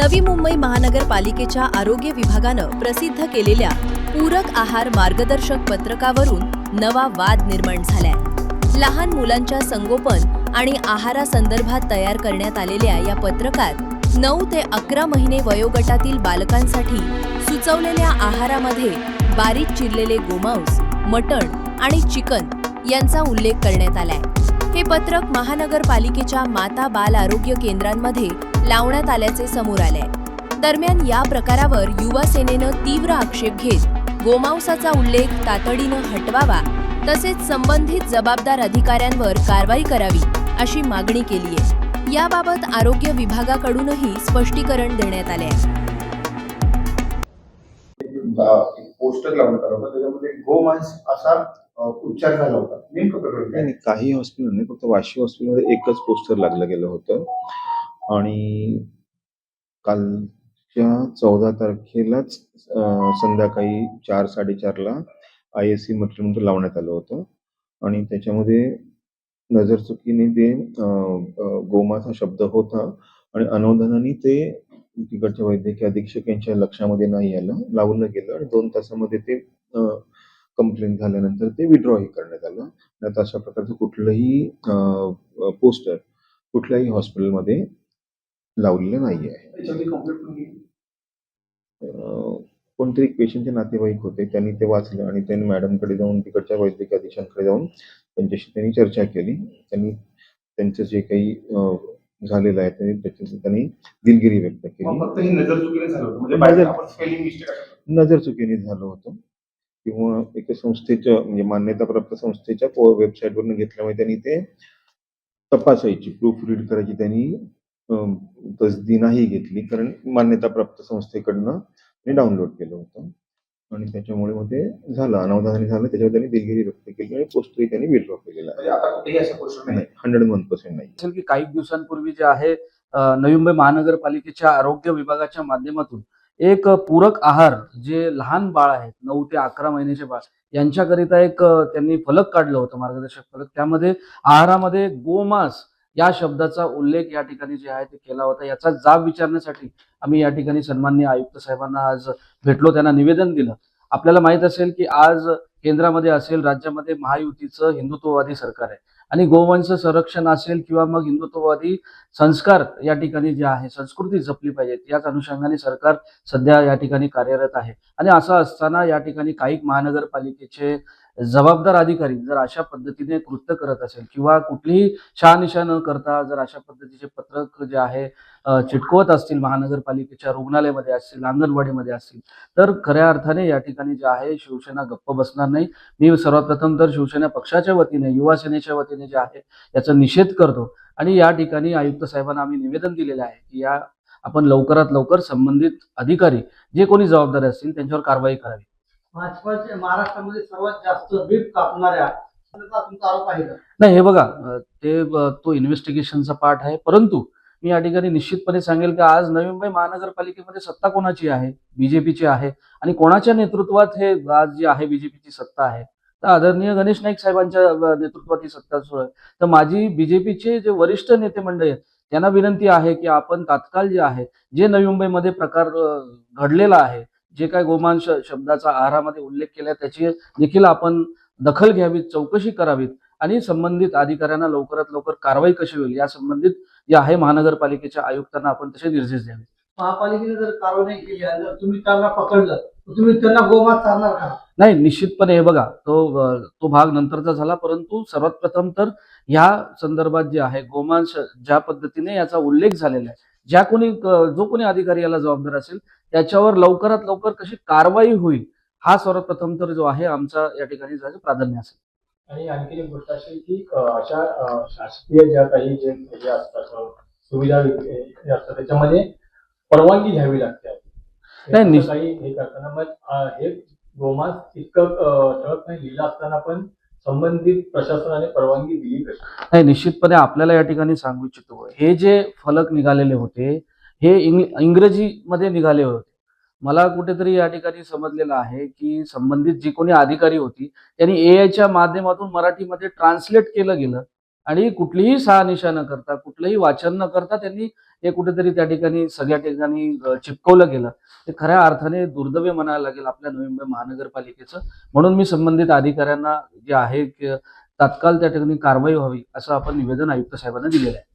नवी मुंबई महानगरपालिकेच्या आरोग्य विभागानं प्रसिद्ध केलेल्या पूरक आहार मार्गदर्शक पत्रकावरून नवा वाद निर्माण झालाय। लहान मुलांच्या संगोपन आणि आहारासंदर्भात तयार करण्यात आलेल्या या पत्रकात 9 ते 11 महिने वयोगटातील बालकांसाठी सुचवलेल्या आहारामध्ये बारीक चिरलेले गोमांस, मटण आणि चिकन यांचा उल्लेख करण्यात आलाय। हे पत्रक महानगरपालिकेच्या माता बाल आरोग्य केंद्रांमध्ये लावण्यात आल्याचे समोर आले। दरम्यान या प्रकारावर युवा सेनेनं तीव्र आक्षेप घेत गोमांसाचा उल्लेख तातडीनं हटवावा तसेच संबंधित जबाबदार अधिकाऱ्यांवर कारवाई करावी अशी मागणी केली आहे। याबाबत आरोग्य विभागाकडूनही स्पष्टीकरण देण्यात आले आहे। पोस्टर लावण्यात आलं होतं, त्याच्यामध्ये गोमांस असा उच्चार झाला होता। नेमकं प्रकरण नाही, काही हॉस्पिटल नाही, फक्त वाशी हॉस्पिटलमध्ये एकच पोस्टर लागलं गेलं होतं आणि कालच्या 14 तारखेलाच संध्याकाळी 4-4:30ला ISC मटेरियल लावण्यात आलं होतं आणि त्याच्यामध्ये नजरचुकीने ते गोमांस हा शब्द होता आणि अनवधानाने ते तिकडच्या वैद्यकीय अधीक्षक यांच्या लक्षामध्ये नाही आलं, लावलं गेलं आणि 2 तासामध्ये ते कंप्लेंट झाल्यानंतर ते विड्रॉही करण्यात आलं। आता अशा प्रकारचं कुठलंही पोस्टर कुठल्याही हॉस्पिटलमध्ये लावलेलं नाही आहे। कोणतरी पेशंटचे नातेवाईक होते, त्यांनी ते वाचलं आणि त्यांनी मॅडमकडे जाऊन तिकडच्या वैद्यकीय अधीक्षकांकडे जाऊन त्यांच्याशी त्यांनी चर्चा केली। त्यांनी त्यांचं जे काही झालेलं आहे त्यांनी दिलगिरी व्यक्त केली। फक्त ही नजरचुकीने झालं होतं, म्हणजे आपण स्पेलिंग मिस्टेक नजरचुकीने झालं होतं किंवा एका संस्थेच्या म्हणजे मान्यताप्राप्त संस्थेच्या वेबसाईटवरून घेतल्यामुळे त्यांनी ते तपासायची, प्रूफ रीड करायची त्यांनी तसदी नाही घेतली, कारण मान्यताप्राप्त संस्थेकडनं ते डाउनलोड केलं होतं आणि त्याच्यामुळे मग ते झालं, अनवधानाने झालं। त्याच्यावर त्यांनी दिलगिरी व्यक्त केली आणि पोस्टही त्यांनी विड्रॉ केलेला आहे। आता कुठेही असं पोस्टर नाही, 101% नाही असेल की काही दिवसांपूर्वी जे आहे नवी मुंबई महानगरपालिकेच्या आरोग्य विभागाच्या माध्यमातून एक पूरक आहार जे लहान बाळ आहेत 9 ते 11 महिन्याचे बाळ यांच्याकरिता एक त्यांनी फलक काढलं होतं, मार्गदर्शक फलक। त्यामध्ये आहारामध्ये गोमांस या शब्दाचा उल्लेख या ठिकाणी जे आहे ते केला होता। याचा जाब विचारण्यासाठी आम्ही या ठिकाणी सन्माननीय आयुक्त साहेबांना आज भेटलो, त्यांना निवेदन दिलं। आपल्याला माहित असेल की आज केंद्रामध्ये असेल, राज्यामध्ये महायुतीचं हिंदुत्ववादी सरकार आहे आणि गोवंश संरक्षण असेल किंवा मग हिंदुत्ववादी संस्कार या ठिकाणी जे आहे संस्कृती जपली पाहिजे, याच अनुषंगाने सरकार सध्या या ठिकाणी कार्यरत आहे। आणि असं असताना या ठिकाणी काही महानगरपालिकेचे जबाबदार अधिकारी जर अशा पद्धतीने कृत्य करत असेल किंवा कुठलीही शहानिशा न करता जर अशा पद्धतीचे पत्रक जे आहे चिटकवत असतील, महानगरपालिकेच्या रुग्णालयामध्ये असतील, अंगणवाडीमध्ये असतील, तर खऱ्या अर्थाने या ठिकाणी जे आहे शिवसेना गप्प बसणार नाही। मी सर्वप्रथम तर शिवसेना पक्षाच्या वतीने, युवा सेनेच्या वतीने जे आहे याचा निषेध करतो आणि या ठिकाणी आयुक्त साहेबांना आम्ही निवेदन दिलेलं आहे की या आपण लवकरात लवकर संबंधित अधिकारी जे कोणी जबाबदार असतील त्यांच्यावर कारवाई करावी। भाजपाचे महाराष्ट्रामध्ये सर्वात जास्त बीप कापणाऱ्या तुमचा आरोप आहे का? नाही, हे बघा, तो इन्व्हेस्टिगेशनचा पार्ट आहे, परंतु मी या ठिकाणी निश्चितपणे सांगेल की आज नवी मुंबई महानगरपालिकेमध्ये सत्ता कोणाची आहे? बीजेपीची आहे आणि कोणाच्या नेतृत्वात हे आज जी आहे बीजेपीची सत्ता आहे? तर आदरणीय गणेश नाईक साहेबांच्या नेतृत्वात ही सत्ता सुरू आहे। तर माझी बीजेपीचे जे वरिष्ठ नेते मंडळी आहेत त्यांना विनंती आहे की आपण तात्काळ जे आहे जे नवी मुंबईमध्ये प्रकार घडलेला आहे, जे काय गोमांस शब्दाचा आहारामध्ये उल्लेख केला त्याची देखील आपण दखल घ्यावी, चौकशी करावी आणि संबंधित अधिकाऱ्यांना लवकरात लवकर कारवाई कशी होईल या संबंधित जे आहे महानगरपालिकेच्या आयुक्तांना आपण तसे निर्देश द्यावे। महापालिकेने जर कारवाई नाही केली आणि जर तुम्ही त्यांना पकडलं तर तुम्ही त्यांना गोमांस चालणार का? नाही, निश्चितपणे हे बघा, तो भाग नंतरचा झाला, परंतु सर्वात प्रथम तर ह्या संदर्भात जे आहे गोमांस ज्या पद्धतीने याचा उल्लेख झालेला आहे, जो कोणी अधिकारी याला जबाबदार असेल त्याच्यावर लवकरात लवकर कशी कारवाई होईल हा सर्वात प्रथम तर जो आहे आमचा या ठिकाणी जायचं प्राधान्य असेल। आणि आणखी एक गोष्ट अशी की अशा शासकीय ज्या काही जे असतात सुविधा असतात त्याच्यामध्ये परवानगी घ्यावी लागते। नाही, काही हे करताना मग हे गोमांस इतकं ठळकपणे लिहिलं असताना पण संबंधित प्रशासनाने परवानगी दिली कशी? नाही, निश्चितपणे आपल्याला या ठिकाणी सांगू इच्छितो, हे जे फलक निघालेले होते हे इंग्रजीमध्ये निघाले होते। मला कुठेतरी या ठिकाणी समजलेलं आहे की संबंधित जी कोणी अधिकारी होती त्यांनी AI च्या माध्यमातून मराठीमध्ये ट्रान्सलेट केलं गेलं आणि कुठलीही शहानिशा न करता, कुठलंही वाचन न करता त्यांनी हे कुठेतरी त्या ठिकाणी सगळ्या ठिकाणी चिपकवलं गेलं. ते खऱ्या अर्थाने दुर्दैवी म्हणायला लागेल आपल्या नवी मुंबई महानगरपालिकेचं. म्हणून मी संबंधित अधिकाऱ्यांना जे आहे की तात्काळ त्या ठिकाणी कारवाई व्हावी असं आपण निवेदन आयुक्त साहेबांना दिलेलं आहे.